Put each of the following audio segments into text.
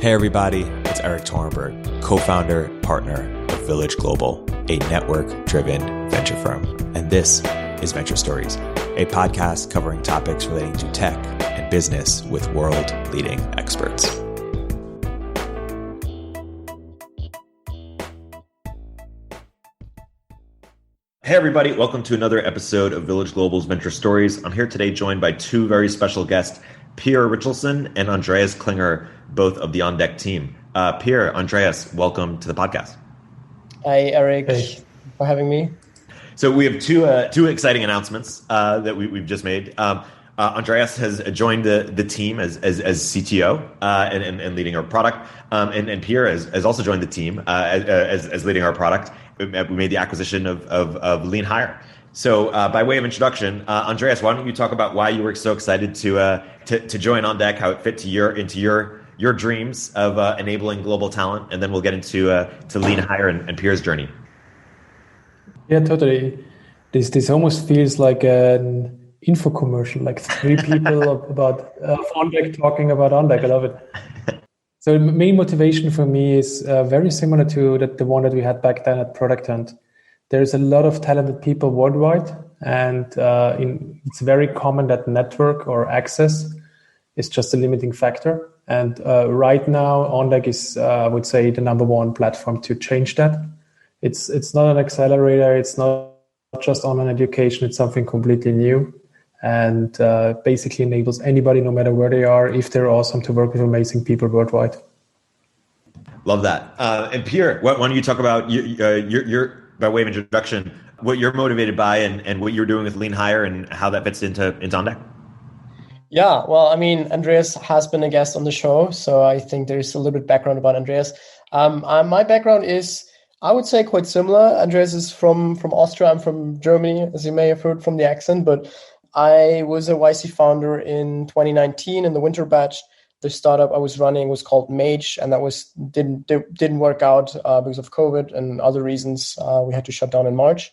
Hey everybody, it's Erik Torenberg, co-founder, partner of Village Global, a network-driven venture firm. And this is Venture Stories, a podcast covering topics relating to tech and business with world-leading experts. Hey everybody, welcome to another episode of Village Global's Venture Stories. I'm here today joined by two very special guests, Pierre Richelsen and Andreas Klinger, both of the On Deck team. Pierre, Andreas, welcome to the podcast. Hi, Erik. Thanks for having me. So we have two exciting announcements that we've just made. Andreas has joined the team as CTO and leading our product, and Pierre has also joined the team as leading our product. We made the acquisition of Lean Hire. So by way of introduction, Andreas, why don't you talk about why you were so excited to join On Deck, how it fit into your dreams of enabling global talent, and then we'll get into to Lean Hire and Pierre's journey. Yeah, totally. This almost feels like an info commercial, like three people about On Deck talking about On Deck. I love it. So the main motivation for me is very similar to the one that we had back then at Product Hunt. There's a lot of talented people worldwide, and it's very common that network or access is just a limiting factor. And right now, On Deck is, I would say, the number one platform to change that. It's not an accelerator. It's not just online education. It's something completely new, and basically enables anybody, no matter where they are, if they're awesome, to work with amazing people worldwide. Love that. And Pierre, why don't you talk about your by way of introduction, what you're motivated by and what you're doing with Lean Hire and how that fits into On Deck? Yeah, well, I mean, Andreas has been a guest on the show, so I think there's a little bit background about Andreas. My background is, I would say, quite similar. Andreas is from Austria. I'm from Germany, as you may have heard from the accent, but I was a YC founder in 2019 in the winter batch. The startup I was running was called Mage, and that didn't work out because of COVID and other reasons. We had to shut down in March.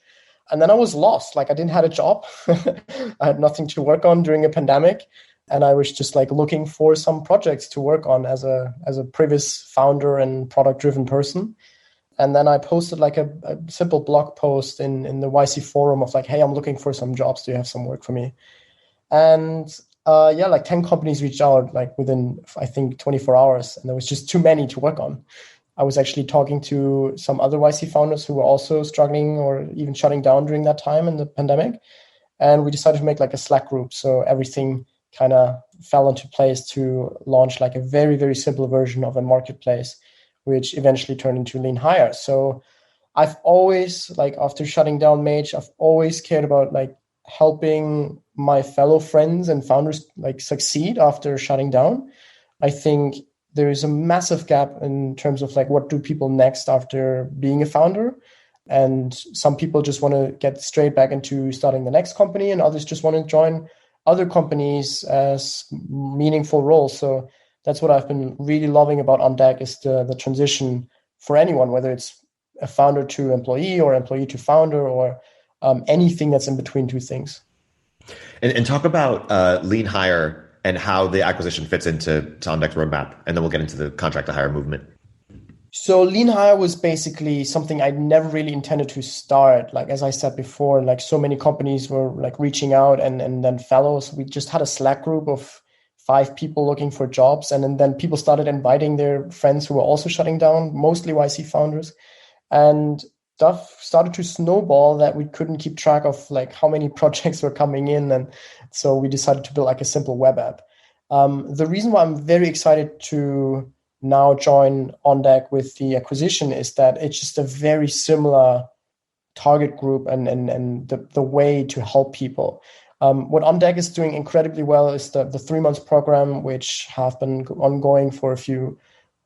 And then I was lost. Like, I didn't have a job. I had nothing to work on during a pandemic. And I was just like looking for some projects to work on as a previous founder and product-driven person. And then I posted like a simple blog post in the YC forum of like, hey, I'm looking for some jobs. Do you have some work for me? And like 10 companies reached out like within, I think, 24 hours. And there was just too many to work on. I was actually talking to some other YC founders who were also struggling or even shutting down during that time in the pandemic. And we decided to make like a Slack group. So everything kind of fell into place to launch like a very, very simple version of a marketplace, which eventually turned into Lean Hire. So I've always, like, after shutting down Mage, I've always cared about like helping my fellow friends and founders like succeed after shutting down. I think there is a massive gap in terms of like, what do people next after being a founder? And some people just want to get straight back into starting the next company, and others just want to join other companies as meaningful roles. So that's what I've been really loving about On Deck, is the transition for anyone, whether it's a founder to employee or employee to founder or anything that's in between two things. And talk about Lean Hire and how the acquisition fits into On Deck's roadmap, and then we'll get into the contract to hire movement. So Lean Hire was basically something I never really intended to start. Like, as I said before, like so many companies were like reaching out and then fellows. We just had a Slack group of 5 people looking for jobs. And then people started inviting their friends who were also shutting down, mostly YC founders. And stuff started to snowball that we couldn't keep track of like how many projects were coming in. And so we decided to build like a simple web app. The reason why I'm very excited to now join On Deck with the acquisition is that it's just a very similar target group and the way to help people. What On Deck is doing incredibly well is the 3 months program, which have been ongoing for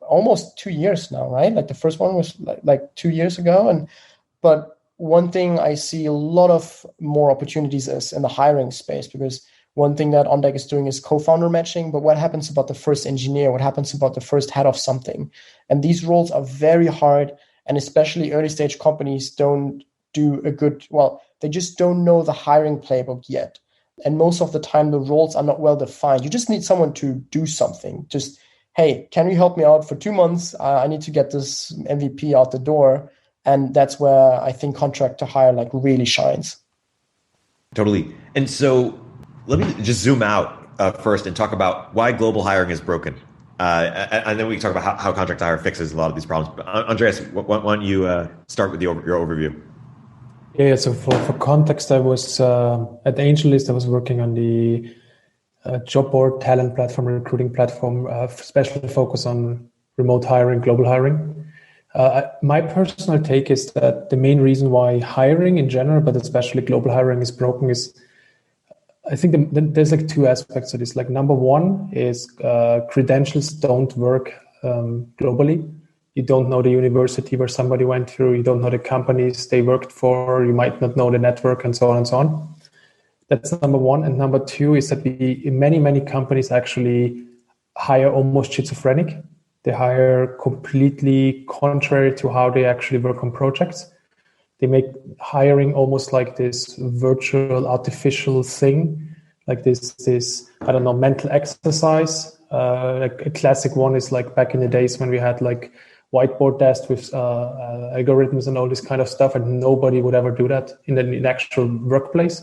almost 2 years now, right? Like the first one was like 2 years ago. But one thing I see a lot of more opportunities is in the hiring space, because one thing that On Deck is doing is co-founder matching. But what happens about the first engineer? What happens about the first head of something? And these roles are very hard. And especially early stage companies don't do they just don't know the hiring playbook yet. And most of the time, the roles are not well defined. You just need someone to do something. Just hey, can you help me out for 2 months? I need to get this MVP out the door. And that's where I think contract to hire like really shines. Totally. And so let me just zoom out first and talk about why global hiring is broken. And then we can talk about how contract to hire fixes a lot of these problems. But Andreas, why don't you start with your overview? Yeah, so for context, I was at AngelList, I was working on the job board talent platform, recruiting platform, special focus on remote hiring, global hiring. My personal take is that the main reason why hiring in general, but especially global hiring, is broken is, I think there's like two aspects to this. Like number one is credentials don't work globally. You don't know the university where somebody went through. You don't know the companies they worked for. You might not know the network and so on and so on. That's number one. And number two is that many companies actually hire almost schizophrenic. They hire completely contrary to how they actually work on projects. They make hiring almost like this virtual, artificial thing, like this I don't know, mental exercise. Like a classic one is like back in the days when we had like whiteboard desks with algorithms and all this kind of stuff, and nobody would ever do that in the actual workplace.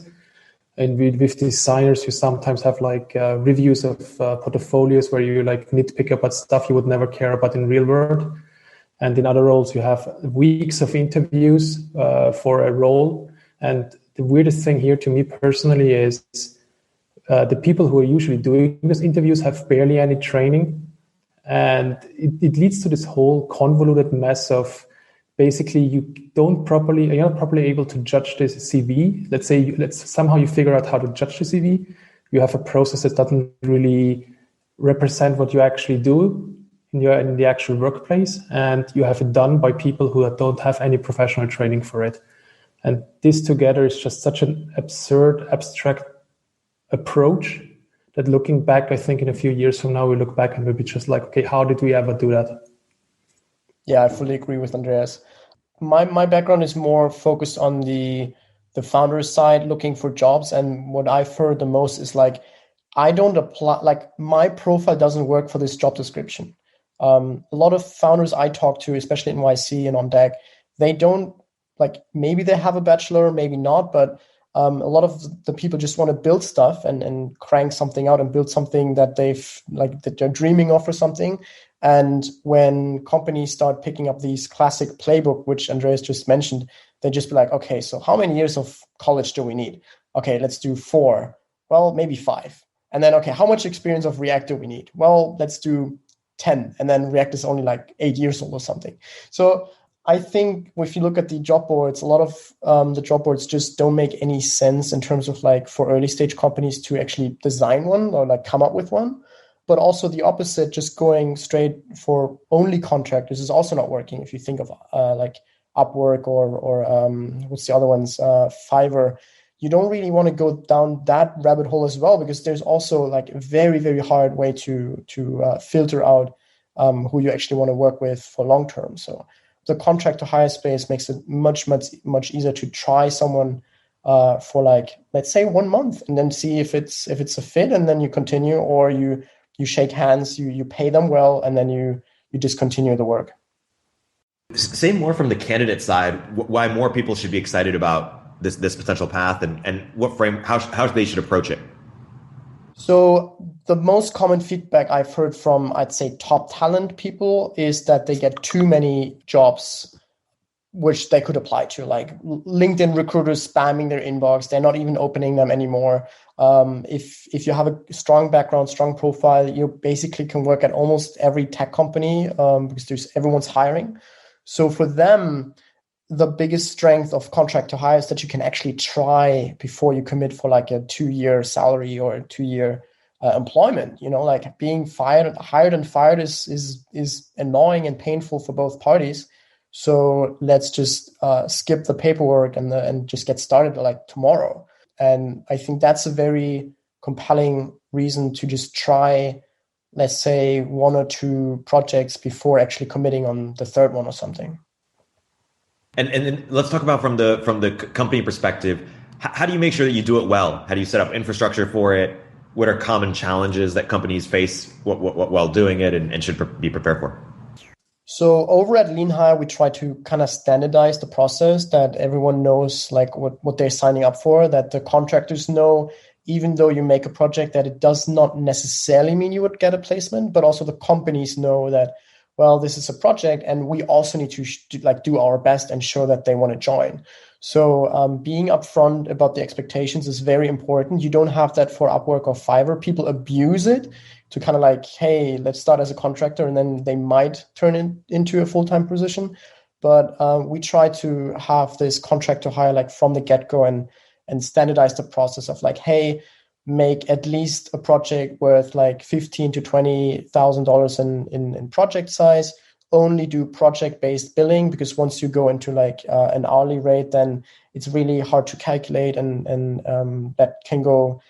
And with designers, you sometimes have like reviews of portfolios where you like nitpick about stuff you would never care about in real world. And in other roles, you have weeks of interviews for a role. And the weirdest thing here to me personally is the people who are usually doing these interviews have barely any training. And it leads to this whole convoluted mess of basically you're not properly able to judge this CV. Let's say somehow you figure out how to judge the CV. You have a process that doesn't really represent what you actually do in the actual workplace, and you have it done by people who don't have any professional training for it. And this together is just such an absurd, abstract approach that looking back, I think in a few years from now, we look back and we'll be just like, okay, how did we ever do that? Yeah, I fully agree with Andreas. My background is more focused on the founder's side, looking for jobs. And what I've heard the most is like, I don't apply, like my profile doesn't work for this job description. A lot of founders I talk to, especially in YC and on deck, they don't like, maybe they have a bachelor, maybe not, but a lot of the people just want to build stuff and crank something out and build something that that they're dreaming of or something. And when companies start picking up these classic playbook, which Andreas just mentioned, they just be like, okay, so how many years of college do we need? Okay, let's do 4. Well, maybe 5. And then, okay, how much experience of React do we need? Well, let's do 10. And then React is only like 8 years old or something. So I think if you look at the job boards, a lot of the job boards just don't make any sense in terms of like for early stage companies to actually design one or like come up with one. But also the opposite, just going straight for only contractors is also not working. If you think of like Upwork or what's the other ones, Fiverr, you don't really want to go down that rabbit hole as well, because there's also like a very, very hard way to filter out who you actually want to work with for long term. So the contract to hire space makes it much easier to try someone for like, let's say 1 month, and then see if it's a fit, and then you continue, or you shake hands, you pay them well, and then you discontinue the work. Say more from the candidate side, why more people should be excited about this potential path, and what how they should approach it. So the most common feedback I've heard from, I'd say, top talent people is that they get too many jobs which they could apply to, like LinkedIn recruiters spamming their inbox. They're not even opening them anymore. If you have a strong background, strong profile, you basically can work at almost every tech company because everyone's hiring. So for them, the biggest strength of contract to hire is that you can actually try before you commit for like a 2-year salary or a 2-year employment. You know, like being hired and fired is annoying and painful for both parties. So let's just skip the paperwork and just get started like tomorrow. And I think that's a very compelling reason to just try, let's say, 1 or 2 projects before actually committing on the third one or something. And then let's talk about from the company perspective. How do you make sure that you do it well? How do you set up infrastructure for it? what are common challenges that companies face while doing it and should be prepared for? So over at Lean Hire, we try to kind of standardize the process that everyone knows like what they're signing up for, that the contractors know, even though you make a project, that it does not necessarily mean you would get a placement, but also the companies know that, well, this is a project and we also need to do our best and show that they want to join. So being upfront about the expectations is very important. You don't have that for Upwork or Fiverr. People abuse it to kind of like, hey, let's start as a contractor, and then they might turn into a full-time position. But we try to have this contract to hire like from the get-go and standardize the process of like, hey, make at least a project worth like $15,000 to $20,000 in project size. Only do project-based billing, because once you go into like an hourly rate, then it's really hard to calculate, and that can go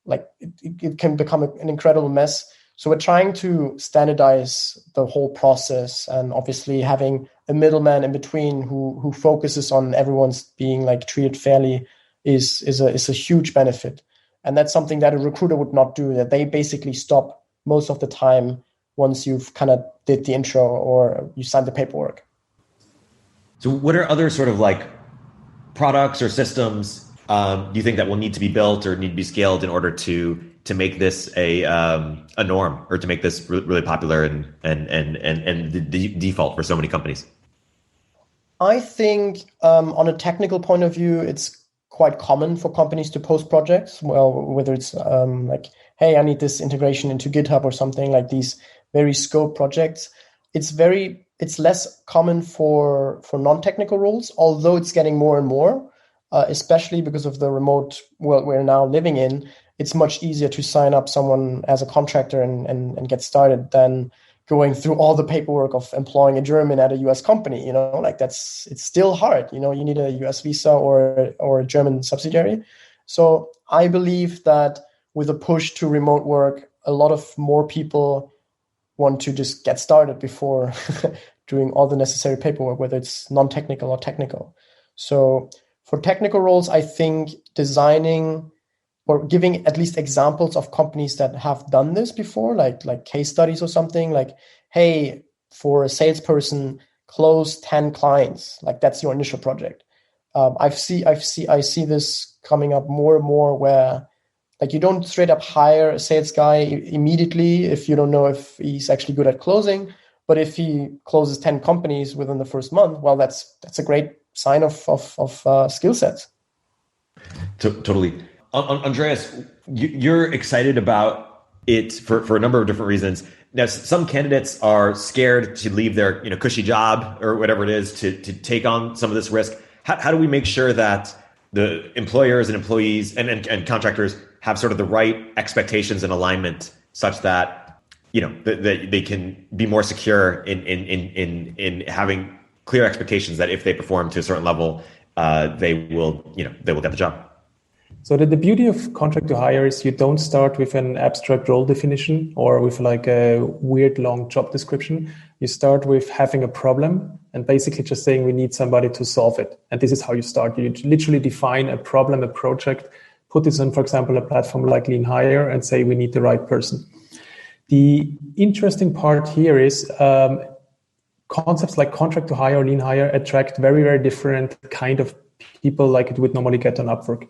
like it can become an incredible mess. So we're trying to standardize the whole process, and obviously having a middleman in between who focuses on everyone's being like treated fairly is a huge benefit. And that's something that a recruiter would not do, that they basically stop most of the time once you've kind of did the intro or you signed the paperwork. So what are other sort of like products or systems do you think that will need to be built or need to be scaled in order to make this a norm, or to make this really popular and the default for so many companies? I think on a technical point of view, it's quite common for companies to post projects. Well, whether it's like, hey, I need this integration into GitHub or something, like these very scope projects. It's less common for non-technical roles, although it's getting more and more, especially because of the remote world we're now living in. It's much easier to sign up someone as a contractor and get started than going through all the paperwork of employing a German at a US company. Like it's still hard. You need a US visa or a German subsidiary. So I believe that with a push to remote work, a lot of more people want to just get started before doing all the necessary paperwork, whether it's non-technical or technical. So for technical roles, I think designing or giving at least examples of companies that have done this before, like case studies or something, like, hey, for a salesperson, close 10 clients, like that's your initial project. I see this coming up more and more, where like you don't straight up hire a sales guy immediately if you don't know if he's actually good at closing. But if he closes 10 companies within the first month, well, that's a great sign of skill sets. Totally. Andreas, you're excited about it for a number of different reasons. Now, some candidates are scared to leave their cushy job or whatever it is to take on some of this risk. How do we make sure that the employers and employees and contractors have sort of the right expectations and alignment, such that that they can be more secure in having clear expectations that if they perform to a certain level, they will get the job? So the beauty of contract to hire is you don't start with an abstract role definition or with like a weird long job description. You start with having a problem and basically just saying we need somebody to solve it. And this is how you start. You literally define a problem, a project, put this on, for example, a platform like Lean Hire and say we need the right person. The interesting part here is concepts like contract to hire or Lean Hire attract very, very different kind of people like it would normally get on Upwork.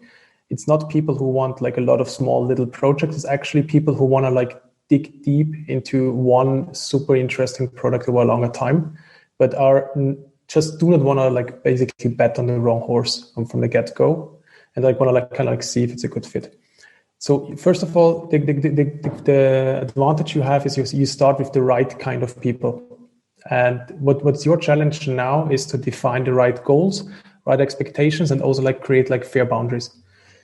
It's not people who want like a lot of small little projects. It's actually people who want to like dig deep into one super interesting product over a longer time, but are just do not want to like basically bet on the wrong horse from the get-go, and like want to like kind of like see if it's a good fit. So first of all, the advantage you have is you start with the right kind of people. And what's your challenge now is to define the right goals, right expectations, and also like create like fair boundaries.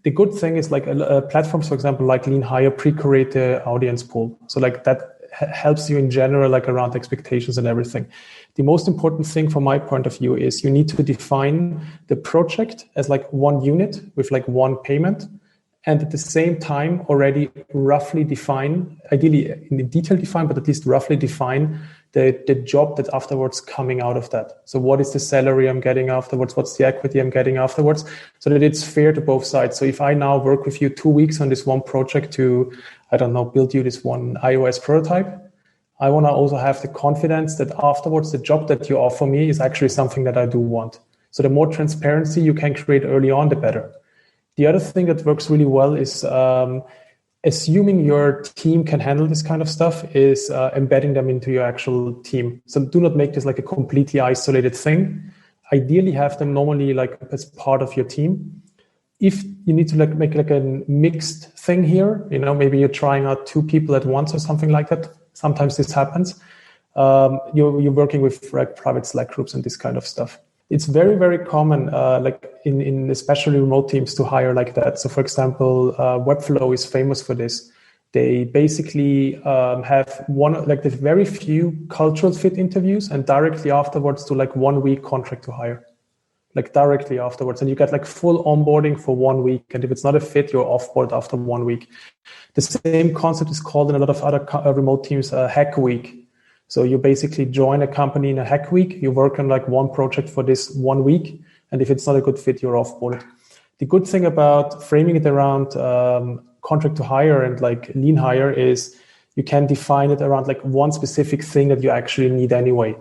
The good thing is like platforms, for example, like Lean Hire pre-create the audience pool. So like that helps you in general, like around expectations and everything. The most important thing from my point of view is you need to define the project as like one unit with like one payment. And at the same time, already roughly define, ideally in detail define, but at least roughly define the job that's afterwards coming out of that. So what is the salary I'm getting afterwards? What's the equity I'm getting afterwards? So that it's fair to both sides. So if I now work with you 2 weeks on this one project to, I don't know, build you this one iOS prototype, I want to also have the confidence that afterwards the job that you offer me is actually something that I do want. So the more transparency you can create early on, the better. The other thing that works really well is assuming your team can handle this kind of stuff is embedding them into your actual team. So do not make this like a completely isolated thing. Ideally have them normally like as part of your team. If you need to like make like a mixed thing here, maybe you're trying out 2 people at once or something like that. Sometimes this happens. You're working with like private Slack groups and this kind of stuff. It's very, very common, like in especially remote teams, to hire like that. So, for example, Webflow is famous for this. They basically have the very few cultural fit interviews, and directly afterwards do like 1 week contract to hire, like directly afterwards, and you get like full onboarding for 1 week. And if it's not a fit, you're offboard after 1 week. The same concept is called in a lot of other remote teams Hack Week. So you basically join a company in a hack week, you work on like one project for this 1 week, and if it's not a good fit, you're offboarded. The good thing about framing it around contract to hire and like lean hire is you can define it around like one specific thing that you actually need anyway.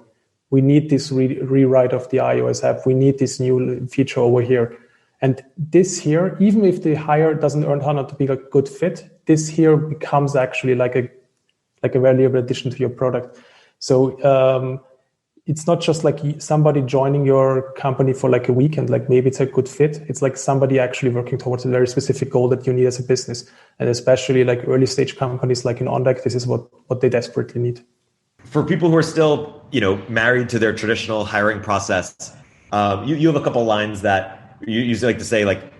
We need this rewrite of the iOS app. We need this new feature over here. And this here, even if the hire doesn't turn out to be a good fit, this here becomes actually like a valuable addition to your product. So it's not just like somebody joining your company for like a week and like maybe it's a good fit. It's like somebody actually working towards a very specific goal that you need as a business. And especially like early stage companies like in OnDeck, this is what they desperately need. For people who are still, married to their traditional hiring process, you have a couple lines that you usually like to say, like,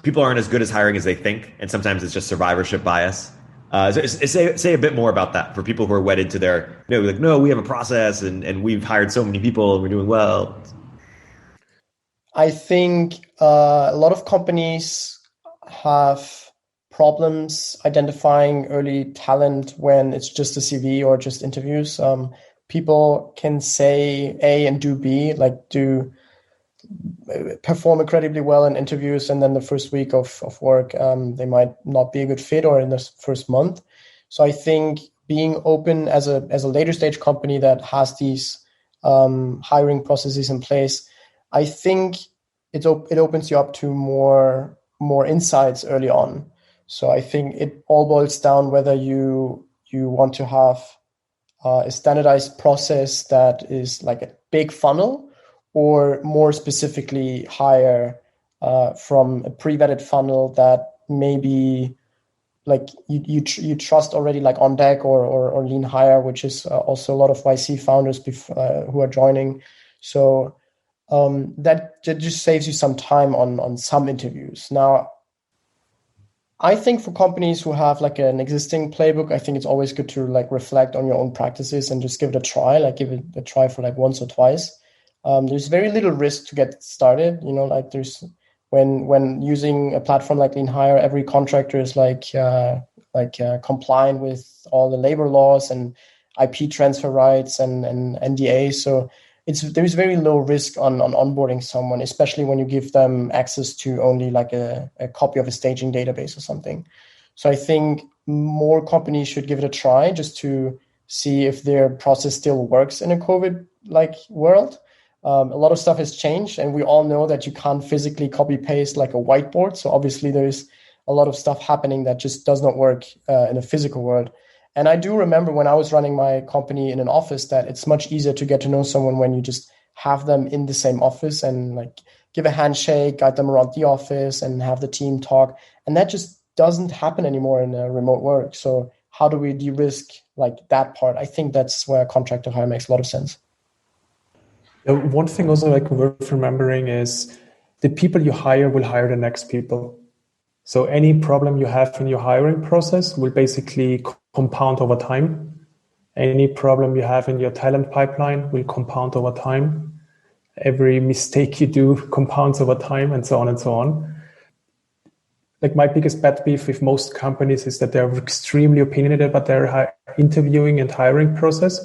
people aren't as good as hiring as they think, and sometimes it's just survivorship bias. Say a bit more about that for people who are wedded to their, like, no, we have a process and we've hired so many people and we're doing well. I think a lot of companies have problems identifying early talent when it's just a CV or just interviews. People can say A and do B, like perform incredibly well in interviews, and then the first week of work, they might not be a good fit, or in the first month. So I think being open as a later stage company that has these hiring processes in place, I think it opens you up to more insights early on. So I think it all boils down whether you want to have a standardized process that is like a big funnel, or more specifically hire from a pre-vetted funnel that maybe like you trust already, like OnDeck or Lean Hire, which is also a lot of YC founders who are joining. So that just saves you some time on some interviews. Now, I think for companies who have like an existing playbook, I think it's always good to like reflect on your own practices and just give it a try, like give it a try for like once or twice. There's very little risk to get started. Like there's when using a platform like Lean Hire, every contractor is compliant with all the labor laws and IP transfer rights and NDA. So there's very low risk on onboarding someone, especially when you give them access to only like a copy of a staging database or something. So I think more companies should give it a try just to see if their process still works in a COVID-like world. A lot of stuff has changed, and we all know that you can't physically copy paste like a whiteboard. So obviously there's a lot of stuff happening that just does not work in a physical world. And I do remember when I was running my company in an office that it's much easier to get to know someone when you just have them in the same office and like give a handshake, guide them around the office and have the team talk. And that just doesn't happen anymore in remote work. So how do we de-risk like that part? I think that's where contract to hire makes a lot of sense. One thing also like worth remembering is the people you hire will hire the next people. So any problem you have in your hiring process will basically compound over time. Any problem you have in your talent pipeline will compound over time. Every mistake you do compounds over time, and so on and so on. Like my biggest pet peeve with most companies is that they're extremely opinionated about their interviewing and hiring process,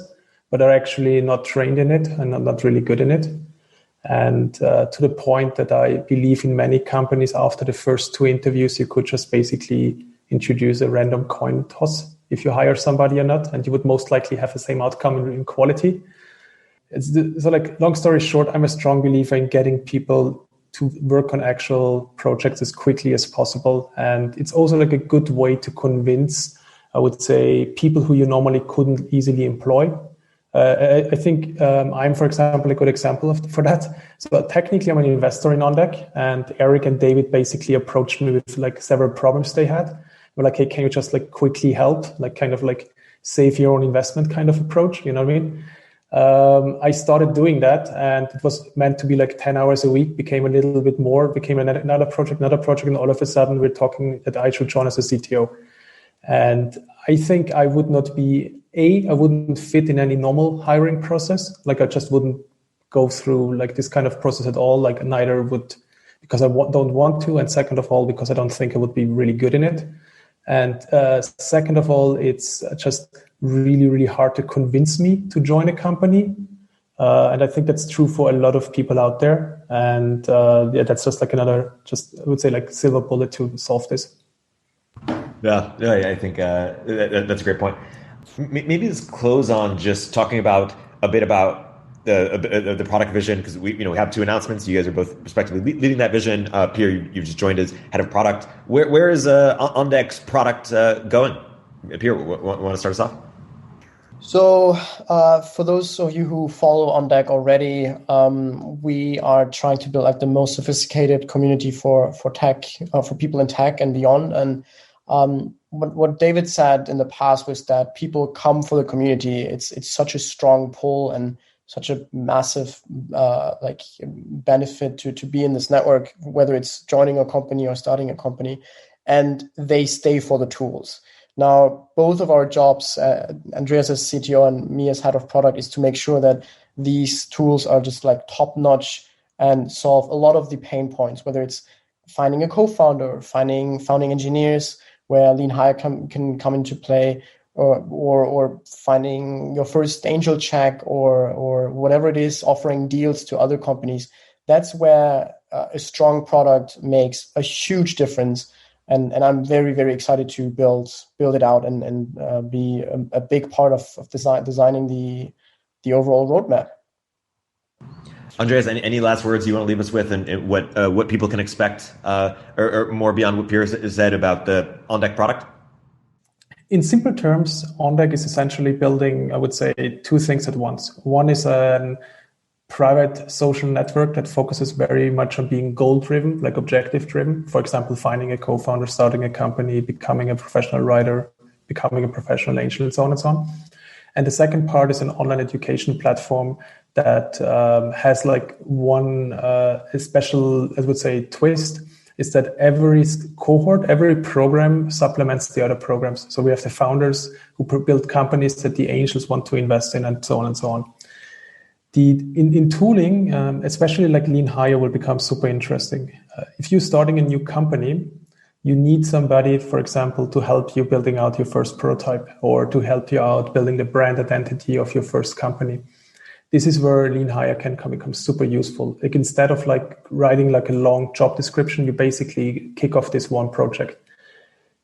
but are actually not trained in it and are not really good in it. And to the point that I believe in many companies, after the first 2 interviews, you could just basically introduce a random coin toss if you hire somebody or not, and you would most likely have the same outcome in quality. So like, long story short, I'm a strong believer in getting people to work on actual projects as quickly as possible. And it's also like a good way to convince, I would say, people who you normally couldn't easily employ. I think I'm, for example, a good example for that. So technically, I'm an investor in OnDeck, and Erik and David basically approached me with like several problems they had. We're like, hey, can you just like quickly help, like kind of like save your own investment kind of approach? You know what I mean? I started doing that, and it was meant to be like 10 hours a week, became a little bit more, became another project, and all of a sudden we're talking that I should join as a CTO. And I think I would not be, I wouldn't fit in any normal hiring process. Like I just wouldn't go through like this kind of process at all. Like neither would, because I don't want to. And second of all, because I don't think I would be really good in it. And second of all, it's just really, really hard to convince me to join a company. And I think that's true for a lot of people out there. And that's just like another, just I would say like silver bullet to solve this. Yeah, I think that's a great point. Maybe let's close on just talking about a bit about the product vision, because we have 2 announcements. You guys are both respectively leading that vision. Pierre, you've just joined as head of product. Where is OnDeck's product going? Pierre, want to start us off? So for those of you who follow OnDeck already, we are trying to build like the most sophisticated community for tech, for people in tech and beyond. And what David said in the past was that people come for the community. It's such a strong pull and such a massive benefit to be in this network, whether it's joining a company or starting a company, and they stay for the tools. Now, both of our jobs, Andreas as CTO and me as head of product, is to make sure that these tools are just like top notch and solve a lot of the pain points, whether it's finding a co-founder, finding founding engineers, where lean hire can come into play, or finding your first angel check, or whatever it is, offering deals to other companies. That's where a strong product makes a huge difference. And I'm very, very excited to build it out and be a big part of designing the overall roadmap. Andreas, any last words you want to leave us with, and what people can expect, or more beyond what Pierre said about the OnDeck product? In simple terms, OnDeck is essentially building, I would say, 2 things at once. One is a private social network that focuses very much on being goal-driven, like objective-driven. For example, finding a co-founder, starting a company, becoming a professional writer, becoming a professional angel, and so on and so on. And the second part is an online education platform that has like one special, I would say, twist, is that every cohort, every program supplements the other programs. So we have the founders who build companies that the angels want to invest in, and so on and so on. In tooling, especially like lean hire, will become super interesting. If you're starting a new company, you need somebody, for example, to help you building out your first prototype, or to help you out building the brand identity of your first company. This is where lean hire can become super useful. Like instead of like writing like a long job description, you basically kick off this one project.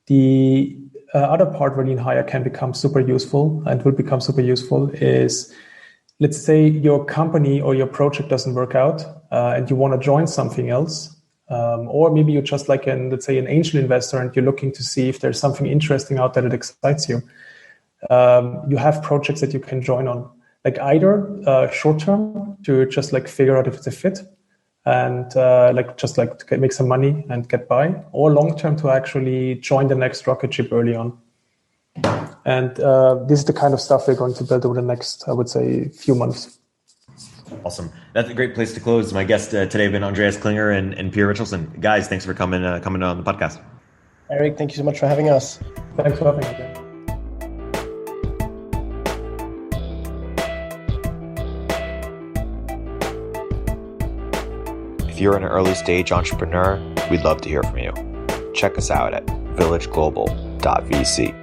The other part where lean hire can become super useful and will become super useful is, let's say your company or your project doesn't work out and you want to join something else. Or maybe you're just like let's say an angel investor, and you're looking to see if there's something interesting out there that excites you. You have projects that you can join on, like either short term to just like figure out if it's a fit and just to make some money and get by, or long term to actually join the next rocket ship early on. And this is the kind of stuff we're going to build over the next, I would say, few months. Awesome. That's a great place to close. My guests today have been Andreas Klinger and Pierre Richelsen. Guys, thanks for coming on the podcast. Erik, thank you so much for having us. Thanks for having us. If you're an early stage entrepreneur, we'd love to hear from you. Check us out at villageglobal.vc.